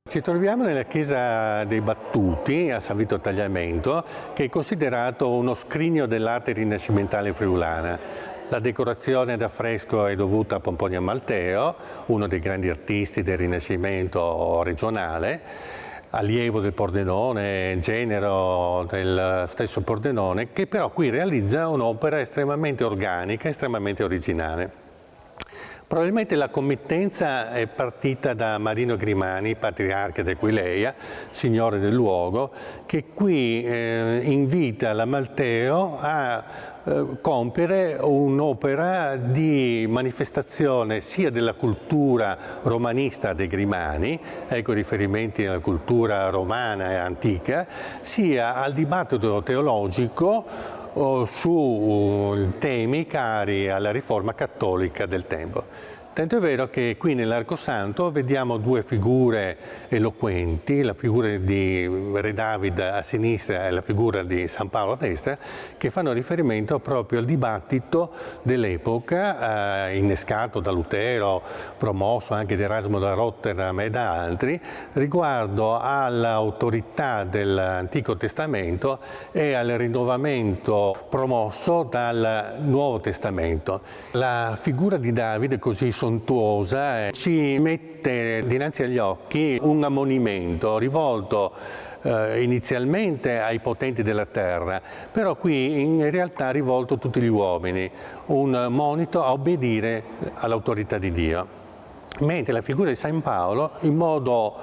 Ci troviamo nella chiesa dei Battuti a San Vito Tagliamento, che è considerato uno scrigno dell'arte rinascimentale friulana. La decorazione d'affresco è dovuta a Pomponio Amalteo, uno dei grandi artisti del Rinascimento regionale, allievo del Pordenone, genero del stesso Pordenone, che però qui realizza un'opera estremamente organica, estremamente originale. Probabilmente la committenza è partita da Marino Grimani, patriarca di Aquileia, signore del luogo, che qui invita l'Amalteo a compiere un'opera di manifestazione sia della cultura romanista dei Grimani, ecco riferimenti alla cultura romana e antica, sia al dibattito teologico su temi cari alla riforma cattolica del tempo. Tanto è vero che qui nell'Arco Santo vediamo due figure eloquenti, la figura di Re David a sinistra e la figura di San Paolo a destra, che fanno riferimento proprio al dibattito dell'epoca, innescato da Lutero, promosso anche da Erasmo da Rotterdam e da altri, riguardo all'autorità dell'Antico Testamento e al rinnovamento promosso dal Nuovo Testamento. La figura di Davide così sontuosa ci mette dinanzi agli occhi un ammonimento rivolto inizialmente ai potenti della terra, però qui in realtà rivolto a tutti gli uomini, un monito a obbedire all'autorità di Dio. Mentre la figura di San Paolo, in modo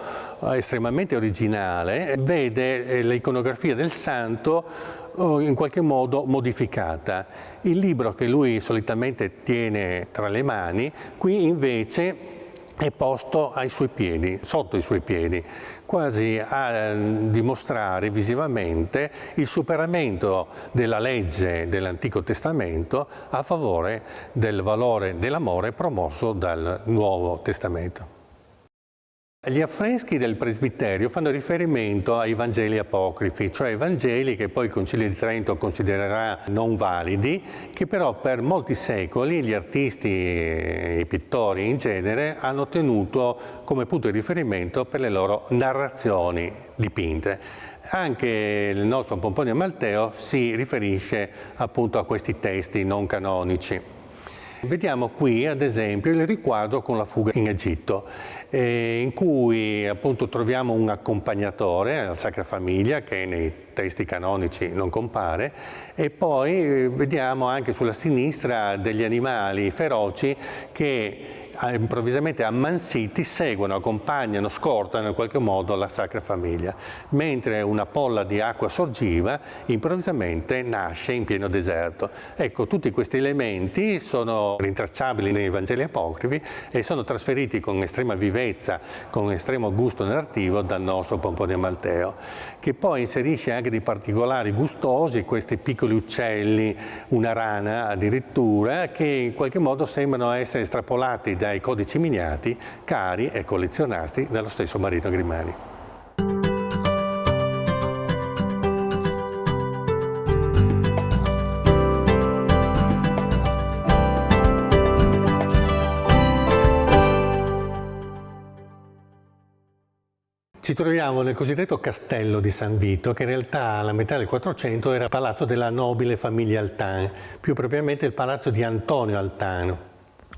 estremamente originale, vede l'iconografia del santo in qualche modo modificata. Il libro che lui solitamente tiene tra le mani, qui invece è posto ai suoi piedi, sotto i suoi piedi, quasi a dimostrare visivamente il superamento della legge dell'Antico Testamento a favore del valore dell'amore promosso dal Nuovo Testamento. Gli affreschi del presbiterio fanno riferimento ai Vangeli apocrifi, cioè i Vangeli che poi il Concilio di Trento considererà non validi, che però per molti secoli gli artisti e i pittori in genere hanno tenuto come punto di riferimento per le loro narrazioni dipinte. Anche il nostro Pomponio Amalteo si riferisce appunto a questi testi non canonici. Vediamo qui ad esempio il riquadro con la fuga in Egitto, in cui appunto troviamo un accompagnatore, la Sacra Famiglia, che nei testi canonici non compare, e poi vediamo anche sulla sinistra degli animali feroci che improvvisamente ammansiti seguono, accompagnano, scortano in qualche modo la Sacra Famiglia, mentre una polla di acqua sorgiva improvvisamente nasce in pieno deserto. Ecco, tutti questi elementi sono rintracciabili nei Vangeli apocrifi e sono trasferiti con estrema vivezza, con estremo gusto narrativo dal nostro Pomponio Amalteo, che poi inserisce anche dei particolari gustosi, questi piccoli uccelli, una rana addirittura, che in qualche modo sembrano essere estrapolati dai codici miniati cari e collezionati dallo stesso Marino Grimani. Ci troviamo nel cosiddetto castello di San Vito, che in realtà alla metà del 400 era palazzo della nobile famiglia Altan, più propriamente il palazzo di Antonio Altan,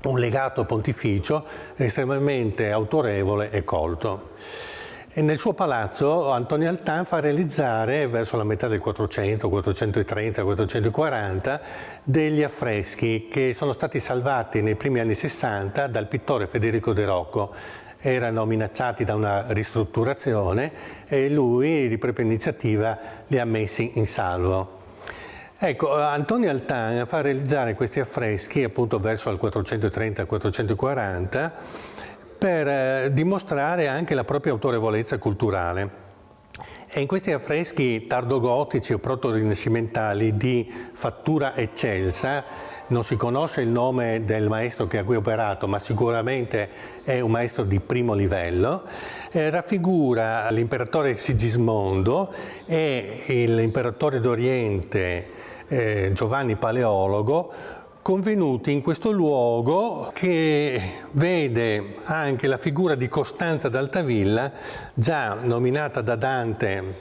un legato pontificio estremamente autorevole e colto. E nel suo palazzo Antonio Altan fa realizzare, verso la metà del 400, 430, 440, degli affreschi che sono stati salvati nei primi anni 60 dal pittore Federico De Rocco. Erano minacciati da una ristrutturazione e lui, di propria iniziativa, li ha messi in salvo. Ecco, Antonio Altan fa realizzare questi affreschi appunto verso il 430-440 per dimostrare anche la propria autorevolezza culturale. E in questi affreschi tardogotici o proto-rinascimentali di fattura eccelsa, non si conosce il nome del maestro che ha qui operato, ma sicuramente è un maestro di primo livello, raffigura l'imperatore Sigismondo e l'imperatore d'Oriente Giovanni Paleologo convenuti in questo luogo che vede anche la figura di Costanza d'Altavilla, già nominata da Dante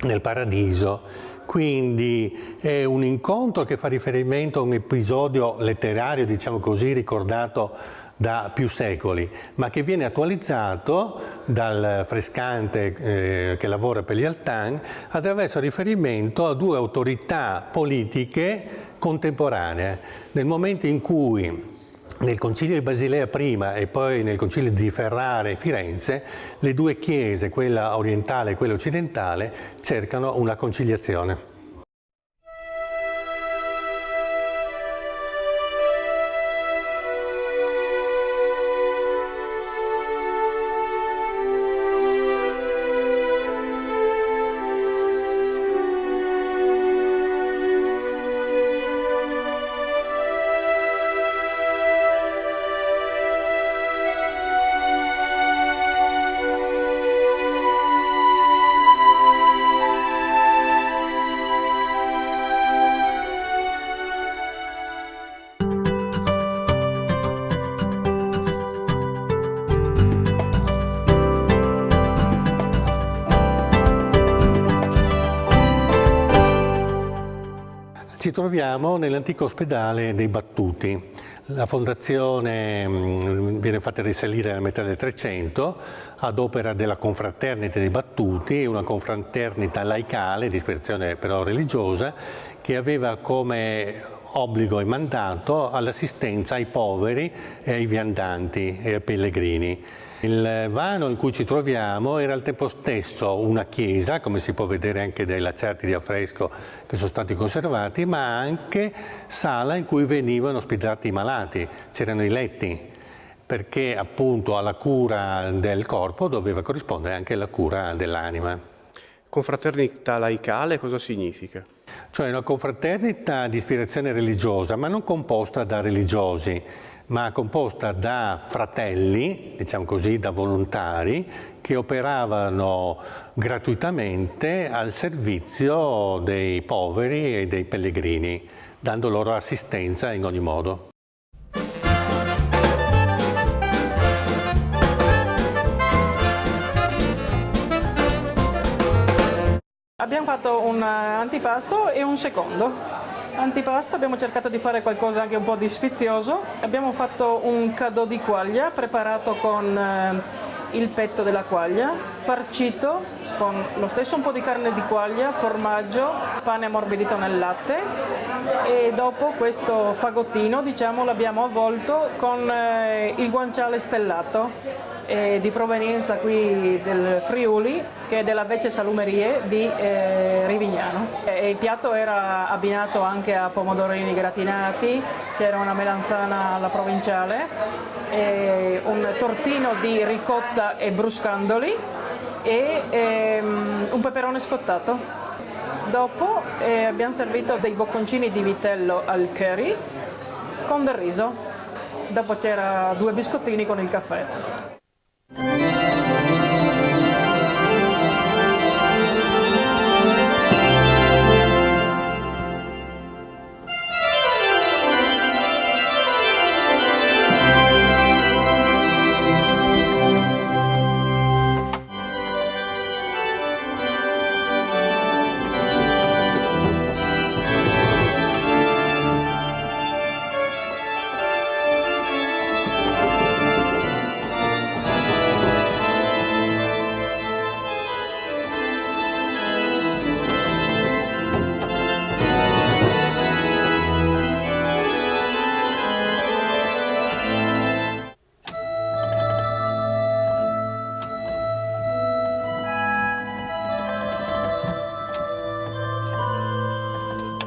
nel Paradiso. Quindi è un incontro che fa riferimento a un episodio letterario, diciamo così, ricordato da più secoli, ma che viene attualizzato dal frescante che lavora per gli Altan attraverso riferimento a due autorità politiche contemporanee. Nel momento in cui nel Concilio di Basilea prima e poi nel Concilio di Ferrara e Firenze, le due chiese, quella orientale e quella occidentale, cercano una conciliazione. Ci troviamo nell'antico ospedale dei Battuti. La fondazione viene fatta risalire alla metà del 300 ad opera della Confraternita dei Battuti, una confraternita laicale di ispirazione però religiosa che aveva come obbligo e mandato all'assistenza ai poveri e ai viandanti e ai pellegrini. Il vano in cui ci troviamo era al tempo stesso una chiesa, come si può vedere anche dai lacciati di affresco che sono stati conservati, ma anche sala in cui venivano ospitati i malati, c'erano i letti, perché appunto alla cura del corpo doveva corrispondere anche la cura dell'anima. Confraternita laicale cosa significa? Cioè una confraternita di ispirazione religiosa, ma non composta da religiosi, ma composta da fratelli, diciamo così, da volontari, che operavano gratuitamente al servizio dei poveri e dei pellegrini, dando loro assistenza in ogni modo. Abbiamo fatto un antipasto e un secondo. Antipasto abbiamo cercato di fare qualcosa anche un po' di sfizioso. Abbiamo fatto un cadeau di quaglia preparato con il petto della quaglia, farcito con lo stesso un po' di carne di quaglia, formaggio, pane ammorbidito nel latte e dopo questo fagottino, diciamo, l'abbiamo avvolto con il guanciale stellato di provenienza qui del Friuli, che è della Vece Salumerie di Rivignano. E il piatto era abbinato anche a pomodorini gratinati, c'era una melanzana alla provinciale, un tortino di ricotta e bruscandoli e un peperone scottato. Dopo abbiamo servito dei bocconcini di vitello al curry con del riso. Dopo c'era 2 biscottini con il caffè.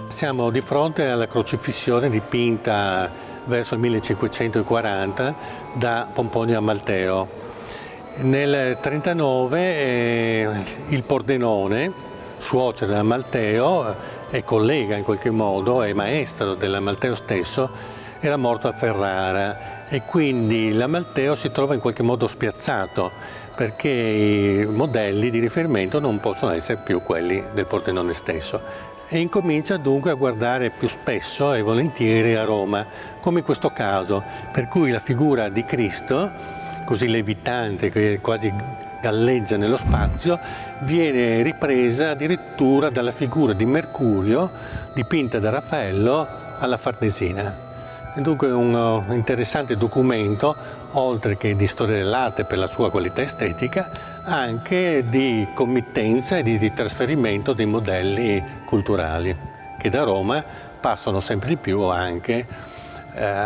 Siamo di fronte alla crocifissione dipinta verso il 1540 da Pomponio Amalteo. Nel 1939 il Pordenone, suocero dell'Amalteo e collega in qualche modo, è maestro dell'Amalteo stesso, era morto a Ferrara e quindi l'Amalteo si trova in qualche modo spiazzato perché i modelli di riferimento non possono essere più quelli del Pordenone stesso. e incomincia dunque a guardare più spesso e volentieri a Roma, come in questo caso, per cui la figura di Cristo, così levitante che quasi galleggia nello spazio, viene ripresa addirittura dalla figura di Mercurio dipinta da Raffaello alla Farnesina. È dunque un interessante documento, oltre che di storia dell'arte per la sua qualità estetica, anche di committenza e di trasferimento dei modelli culturali, che da Roma passano sempre di più anche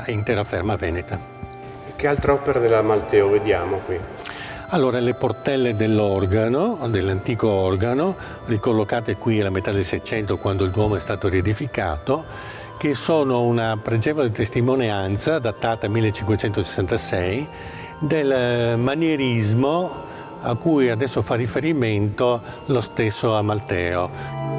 in terraferma veneta. Che altre opere della Malteo vediamo qui? Allora, le portelle dell'organo, dell'antico organo, ricollocate qui alla metà del Seicento, quando il Duomo è stato riedificato, che sono una pregevole testimonianza, datata 1566, del manierismo a cui adesso fa riferimento lo stesso Amalteo.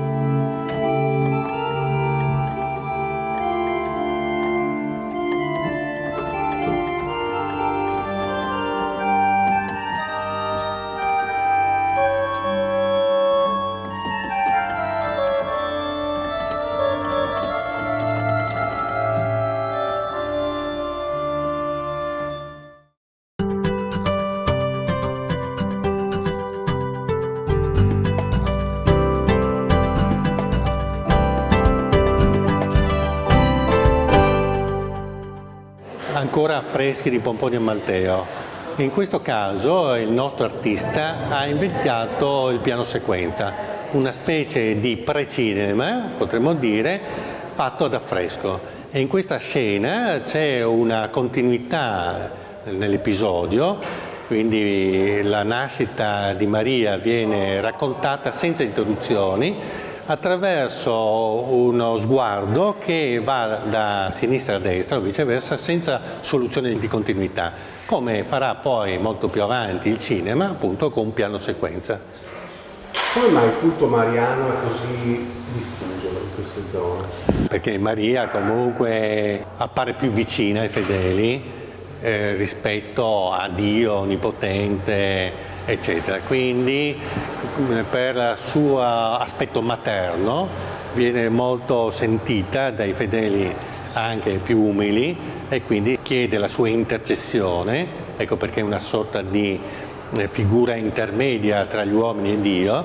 Ancora affreschi di Pomponio Amalteo. In questo caso il nostro artista ha inventato il piano sequenza, una specie di precinema, potremmo dire, fatto ad affresco. E in questa scena c'è una continuità nell'episodio, quindi la nascita di Maria viene raccontata senza interruzioni, attraverso uno sguardo che va da sinistra a destra o viceversa senza soluzione di continuità, come farà poi molto più avanti il cinema, appunto con un piano sequenza. Come mai il culto mariano è così diffuso in queste zone? Perché Maria comunque appare più vicina ai fedeli rispetto a Dio onnipotente, eccetera. Quindi per il suo aspetto materno viene molto sentita dai fedeli anche più umili e quindi chiede la sua intercessione, ecco perché è una sorta di figura intermedia tra gli uomini e Dio,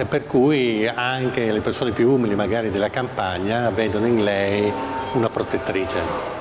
per cui anche le persone più umili magari della campagna vedono in lei una protettrice.